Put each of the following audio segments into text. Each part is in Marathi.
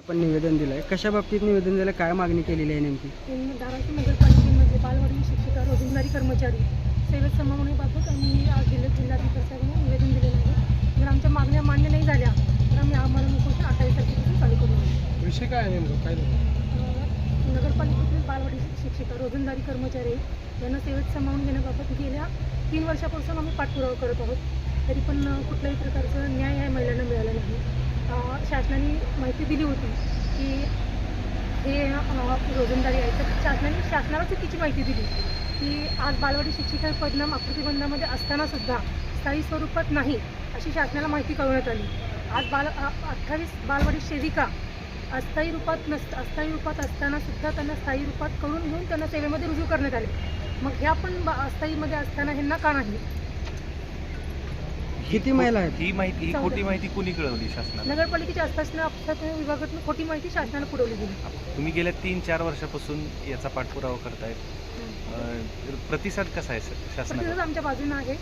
आपण निवेदन दिलं आहे, कशा बाबतीत निवेदन दिलं, काय मागणी केलेली आहे नेमकी? धाराशिव नगरपालिकेमध्ये बालवाडी शिक्षिका रोजंदारी कर्मचारी सेवेत समावण्याबाबत आम्ही आज जिल्हाधिकाऱ्यांना निवेदन दिलेलं आहे. जर आमच्या मागण्या मान्य नाही झाल्या तर आम्ही आम्हाला उपोषण 28 तारखेपासून चालू करू. विषय काय आहे नेमकं काय नगरपालिकेतील बालवाडी शिक्षिका रोजंदारी कर्मचारी यांना सेवेत सामावून घेण्याबाबत गेल्या 3 वर्षापासून आम्ही पाठपुरावा करत आहोत. तरी पण कुठल्याही प्रकारचं न्याय या महिलांना मिळाला नाही. शासनाने माहिती दिली होती की हे रोजंदारी आहे, तर शासनाला चुकीची माहिती दिली की आज बालवाडी शिक्षिका पदनाम आकृतीबंधामध्ये असतानासुद्धा स्थायी स्वरूपात नाही अशी शासनाला माहिती कळवण्यात आली. आज 28 बालवाडी सेविका अस्थायी रूपात असतानासुद्धा त्यांना स्थायी रूपात करून घेऊन त्यांना सेवेमध्ये रुजू करण्यात आले. मग ह्या पण अस्थायीमध्ये असताना ह्यांना का नाही? किती महिला आहेत? ही खोटी माहिती कोणी कळवली शासनाला? नगरपालिकेच्या अस्थायी विभागातून खोटी माहिती शासनाला पुरवली गेली. तुम्ही गेल्या 3-4 वर्षापासून याचा पाठपुरावा करतायत, प्रतिसाद कसा आहे शासनाचा? प्रतिसाद आमच्या बाजूने आहे.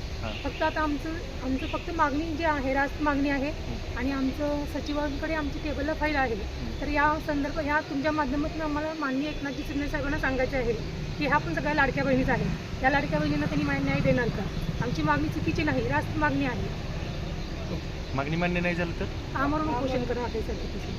फक्त आता आमचं फक्त मागणी जी आहे रास्त मागणी आहे आणि आमचं सचिवांकडे आमची टेबलला फाईल आहे. तर या संदर्भात ह्या तुमच्या माध्यमातून आम्हाला माननीय एकनाथजी शिंदे साहेबांना सांगायचे आहे की ह्या पण सगळ्या लाडक्या बहिणीच आहेत. या लाडक्या बहिणींना त्यांनी न्याय देणार का? आमची मागणी चुकीची नाही, रास्त मागणी आहे. मागणी मान्य नाही झालं तर आम्हाला उपोषण करा 28 तारखेपासून.